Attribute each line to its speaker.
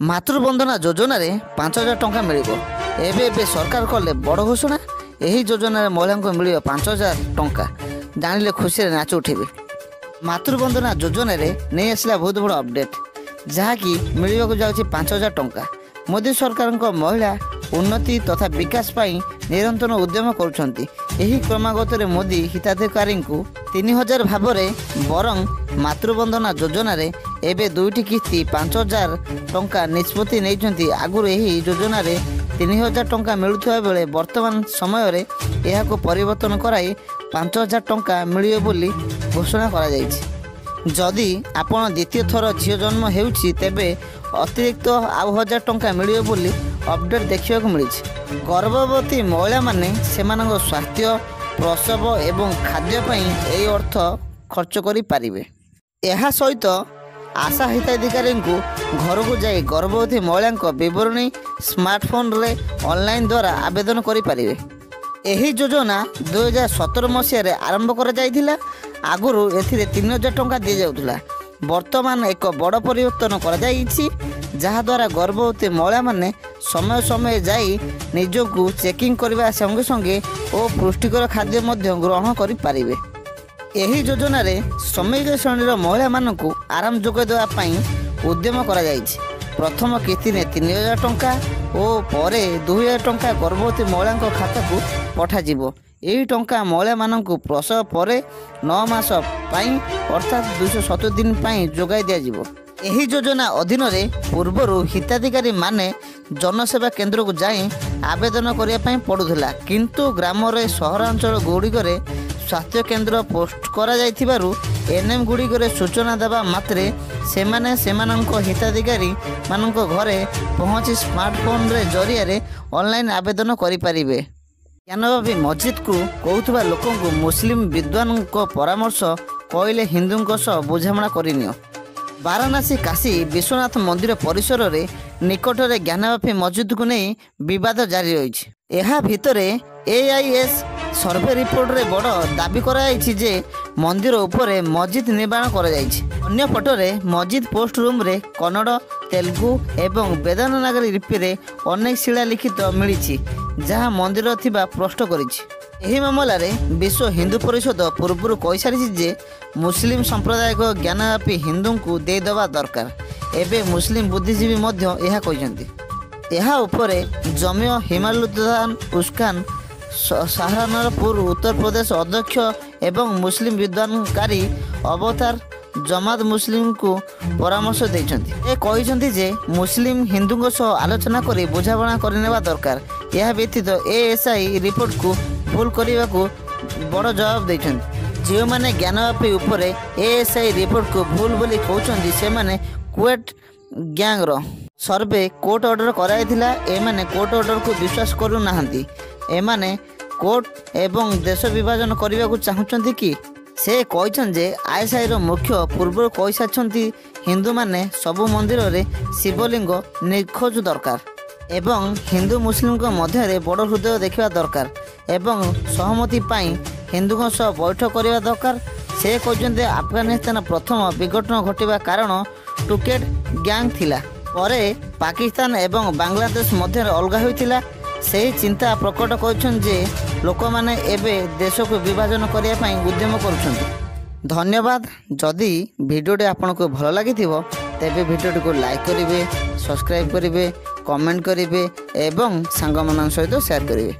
Speaker 1: ମାତୃବନ୍ଦନା ଯୋଜନାରେ 5,000 ଟଙ୍କା ମିଳିବ। ଏବେ ସରକାର କଲେ ବଡ଼ ଘୋଷଣା। ଏହି ଯୋଜନାରେ ମହିଳାଙ୍କୁ ମିଳିବ 5,000 ଟଙ୍କା। ଜାଣିଲେ ଖୁସିରେ ନାଚ ଉଠିବେ। ମାତୃବନ୍ଦନା ଯୋଜନାରେ ନେଇ ଆସିଲା ବହୁତ ବଡ଼ ଅପଡେଟ୍, ଯାହାକି ମିଳିବାକୁ ଯାଉଛି 5,000 ଟଙ୍କା। ମୋଦି ସରକାରଙ୍କ ମହିଳା ଉନ୍ନତି ତଥା ବିକାଶ ପାଇଁ ନିରନ୍ତର ଉଦ୍ୟମ କରୁଛନ୍ତି। ଏହି କ୍ରମାଗତରେ ମୋଦି ହିତାଧିକାରୀଙ୍କୁ 3,000 ଭାବରେ ବରଂ ମାତୃବନ୍ଦନା ଯୋଜନାରେ ଏବେ 2ଟି କିସ୍ତି 5,000 ଟଙ୍କା ନିଷ୍ପତ୍ତି ନେଇଛନ୍ତି। ଆଗରୁ ଏହି ଯୋଜନାରେ 3,000 ଟଙ୍କା ମିଳୁଥିବା ବେଳେ ବର୍ତ୍ତମାନ ସମୟରେ ଏହାକୁ ପରିବର୍ତ୍ତନ କରାଇ 5,000 ଟଙ୍କା ମିଳିବ ବୋଲି ଘୋଷଣା କରାଯାଇଛି। ଯଦି ଆପଣ ଦ୍ୱିତୀୟ ଥର ଝିଅ ଜନ୍ମ ହେଉଛି ତେବେ ଅତିରିକ୍ତ ଆଉ 1,000 ଟଙ୍କା ମିଳିବ ବୋଲି ଅପଡେଟ୍ ଦେଖିବାକୁ ମିଳିଛି। ଗର୍ଭବତୀ ମହିଳାମାନେ ସେମାନଙ୍କ ସ୍ୱାସ୍ଥ୍ୟ, ପ୍ରସବ ଏବଂ ଖାଦ୍ୟ ପାଇଁ ଏହି ଅର୍ଥ ଖର୍ଚ୍ଚ କରିପାରିବେ। ଏହା ସହିତ ଆଶା ହିତାଧିକାରୀଙ୍କୁ ଘରକୁ ଯାଇ ଗର୍ଭବତୀ ମହିଳାଙ୍କ ବିବରଣୀ ସ୍ମାର୍ଟଫୋନ୍ରେ ଅନଲାଇନ୍ ଦ୍ୱାରା ଆବେଦନ କରିପାରିବେ। ଏହି ଯୋଜନା 2017 ମସିହାରେ ଆରମ୍ଭ କରାଯାଇଥିଲା। ଆଗରୁ ଏଥିରେ 3,000 ଟଙ୍କା ଦିଆଯାଉଥିଲା। ବର୍ତ୍ତମାନ ଏକ ବଡ଼ ପରିବର୍ତ୍ତନ କରାଯାଇଛି, ଯାହାଦ୍ୱାରା ଗର୍ଭବତୀ ମହିଳାମାନେ ସମୟ ସମୟ ଯାଇ ନିଜକୁ ଚେକିଂ କରିବା ସଙ୍ଗେ ସଙ୍ଗେ ଓ ପୁଷ୍ଟିକର ଖାଦ୍ୟ ମଧ୍ୟ ଗ୍ରହଣ କରିପାରିବେ। ଏହି ଯୋଜନାରେ ଶ୍ରମିକ ଶ୍ରେଣୀର ମହିଳାମାନଙ୍କୁ ଆରାମ ଯୋଗାଇ ଦେବା ପାଇଁ ଉଦ୍ୟମ କରାଯାଇଛି। ପ୍ରଥମ କିସ୍ତିରେ 3,000 ଟଙ୍କା ଓ ପରେ 2,000 ଟଙ୍କା ଗର୍ଭବତୀ ମହିଳାଙ୍କ ଖାତାକୁ ପଠାଯିବ। ଏହି ଟଙ୍କା ମହିଳାମାନଙ୍କୁ ପ୍ରସବ ପରେ 9 ମାସ ପାଇଁ ଅର୍ଥାତ୍ 270 ଦିନ ପାଇଁ ଯୋଗାଇ ଦିଆଯିବ। ଏହି ଯୋଜନା ଅଧୀନରେ ପୂର୍ବରୁ ହିତାଧିକାରୀମାନେ ଜନସେବା କେନ୍ଦ୍ରକୁ ଯାଇ ଆବେଦନ କରିବା ପାଇଁ ପଡ଼ୁଥିଲା, କିନ୍ତୁ ଗ୍ରାମରେ ସହରାଞ୍ଚଳ ଗୁଡ଼ିକରେ ସ୍ୱାସ୍ଥ୍ୟ କେନ୍ଦ୍ର ପୋଷ୍ଟ କରାଯାଇଥିବାରୁ ଏନ୍ଏମ୍ ଗୁଡ଼ିକରେ ସୂଚନା ଦେବା ମାତ୍ରେ ସେମାନେ ସେମାନଙ୍କ ହିତାଧିକାରୀମାନଙ୍କ ଘରେ ପହଞ୍ଚି ସ୍ମାର୍ଟଫୋନ୍ରେ ଜରିଆରେ ଅନଲାଇନ୍ ଆବେଦନ କରିପାରିବେ। ଜ୍ଞାନବାପୀ ମସଜିଦକୁ କହୁଥିବା ଲୋକଙ୍କୁ ମୁସଲିମ ବିଦ୍ୱାନଙ୍କ ପରାମର୍ଶ, କହିଲେ ହିନ୍ଦୁଙ୍କ ସହ ବୁଝାମଣା କରିନିଅ। ବାରାଣାସୀ କାଶୀ ବିଶ୍ୱନାଥ ମନ୍ଦିର ପରିସରରେ ନିକଟରେ ଜ୍ଞାନବାପୀ ମସଜିଦକୁ ନେଇ ବିବାଦ ଜାରି ରହିଛି। ଏହା ଭିତରେ AIS ସର୍ଭେ ରିପୋର୍ଟରେ ବଡ଼ ଦାବି କରାଯାଇଛି ଯେ ମନ୍ଦିର ଉପରେ ମସଜିଦ ନିର୍ମାଣ କରାଯାଇଛି। ଅନ୍ୟପଟରେ ମସଜିଦ ପୋଷ୍ଟ ରୁମ୍ରେ କନ୍ନଡ଼, ତେଲୁଗୁ ଏବଂ ବେଦାନାଗରୀ ଲିପିରେ ଅନେକ ଶିଳାଲିଖିତ ମିଳିଛି, ଯାହା ମନ୍ଦିର ଥିବା ସ୍ପଷ୍ଟ କରିଛି। ଏହି ମାମଲାରେ ବିଶ୍ୱ ହିନ୍ଦୁ ପରିଷଦ ପୂର୍ବରୁ କହିସାରିଛି ଯେ ମୁସଲିମ ସମ୍ପ୍ରଦାୟକୁ ଜ୍ଞାନବାପୀ ହିନ୍ଦୁଙ୍କୁ ଦେଇଦେବା ଦରକାର। ଏବେ ମୁସଲିମ ବୁଦ୍ଧିଜୀବୀ ମଧ୍ୟ ଏହା କହିଛନ୍ତି। ଏହା ଉପରେ ଜମିୟ ହିମାଲୁଦ୍ଦାନ ଉସ୍କାନ ସାହାରାନପୁର ଉତ୍ତରପ୍ରଦେଶ ଅଧ୍ୟକ୍ଷ ଏବଂ ମୁସଲିମ ବିଦ୍ୱାନକାରୀ ଅବତାର ଜମାତ ମୁସଲିମଙ୍କୁ ପରାମର୍ଶ ଦେଇଛନ୍ତି। ସେ କହିଛନ୍ତି ଯେ ମୁସଲିମ ହିନ୍ଦୁଙ୍କ ସହ ଆଲୋଚନା କରି ବୁଝାମଣା କରିନେବା ଦରକାର। ଏହା ବ୍ୟତୀତ ASI ରିପୋର୍ଟକୁ ଭୁଲ କରିବାକୁ ବଡ଼ ଜବାବ ଦେଇଛନ୍ତି। ଯେଉଁମାନେ ଜ୍ଞାନବାପୀ ଉପରେ ASI ରିପୋର୍ଟକୁ ଭୁଲ ବୋଲି କହୁଛନ୍ତି ସେମାନେ କୁଏଟ୍ ଗ୍ୟାଙ୍ଗର ସର୍ଭେ କୋର୍ଟ ଅର୍ଡ଼ର କରାଯାଇଥିଲା। ଏମାନେ କୋର୍ଟ ଅର୍ଡ଼ରକୁ ବିଶ୍ୱାସ କରୁନାହାନ୍ତି। ଏମାନେ କୋର୍ଟ ଏବଂ ଦେଶ ବିଭାଜନ କରିବାକୁ ଚାହୁଁଛନ୍ତି କି? ସେ କହିଛନ୍ତି ଯେ ASIର ମୁଖ୍ୟ ପୂର୍ବରୁ କହିସାରିଛନ୍ତି ହିନ୍ଦୁମାନେ ସବୁ ମନ୍ଦିରରେ ଶିବଲିଙ୍ଗ ନିଖୋଜ ଦରକାର ଏବଂ ହିନ୍ଦୁ ମୁସଲିମଙ୍କ ମଧ୍ୟରେ ବଡ଼ ହୃଦୟ ଦେଖିବା ଦରକାର ଏବଂ ସହମତି ପାଇଁ ହିନ୍ଦୁଙ୍କ ସହ ବୈଠକ କରିବା ଦରକାର। ସେ କହିଛନ୍ତି ଆଫଗାନିସ୍ତାନ ପ୍ରଥମ ବିଘଟନ ଘଟିବା କାରଣ ଟୁକେଟ୍ ଗ୍ୟାଙ୍ଗ ଥିଲା। ପରେ ପାକିସ୍ତାନ ଏବଂ ବାଂଲାଦେଶ ମଧ୍ୟରେ ଅଲଗା ହୋଇଥିଲା। ସେହି ଚିନ୍ତା ପ୍ରକଟ କରିଛନ୍ତି ଯେ ଲୋକମାନେ ଏବେ ଦେଶକୁ ବିଭାଜନ କରିବା ପାଇଁ ଉଦ୍ୟମ କରୁଛନ୍ତି। ଧନ୍ୟବାଦ। ଯଦି ଭିଡ଼ିଓଟି ଆପଣଙ୍କୁ ଭଲ ଲାଗିଥିବ ତେବେ ଭିଡ଼ିଓଟିକୁ ଲାଇକ୍ କରିବେ, ସବସ୍କ୍ରାଇବ୍ କରିବେ, କମେଣ୍ଟ କରିବେ ଏବଂ ସାଙ୍ଗମାନଙ୍କ ସହିତ ସେୟାର କରିବେ।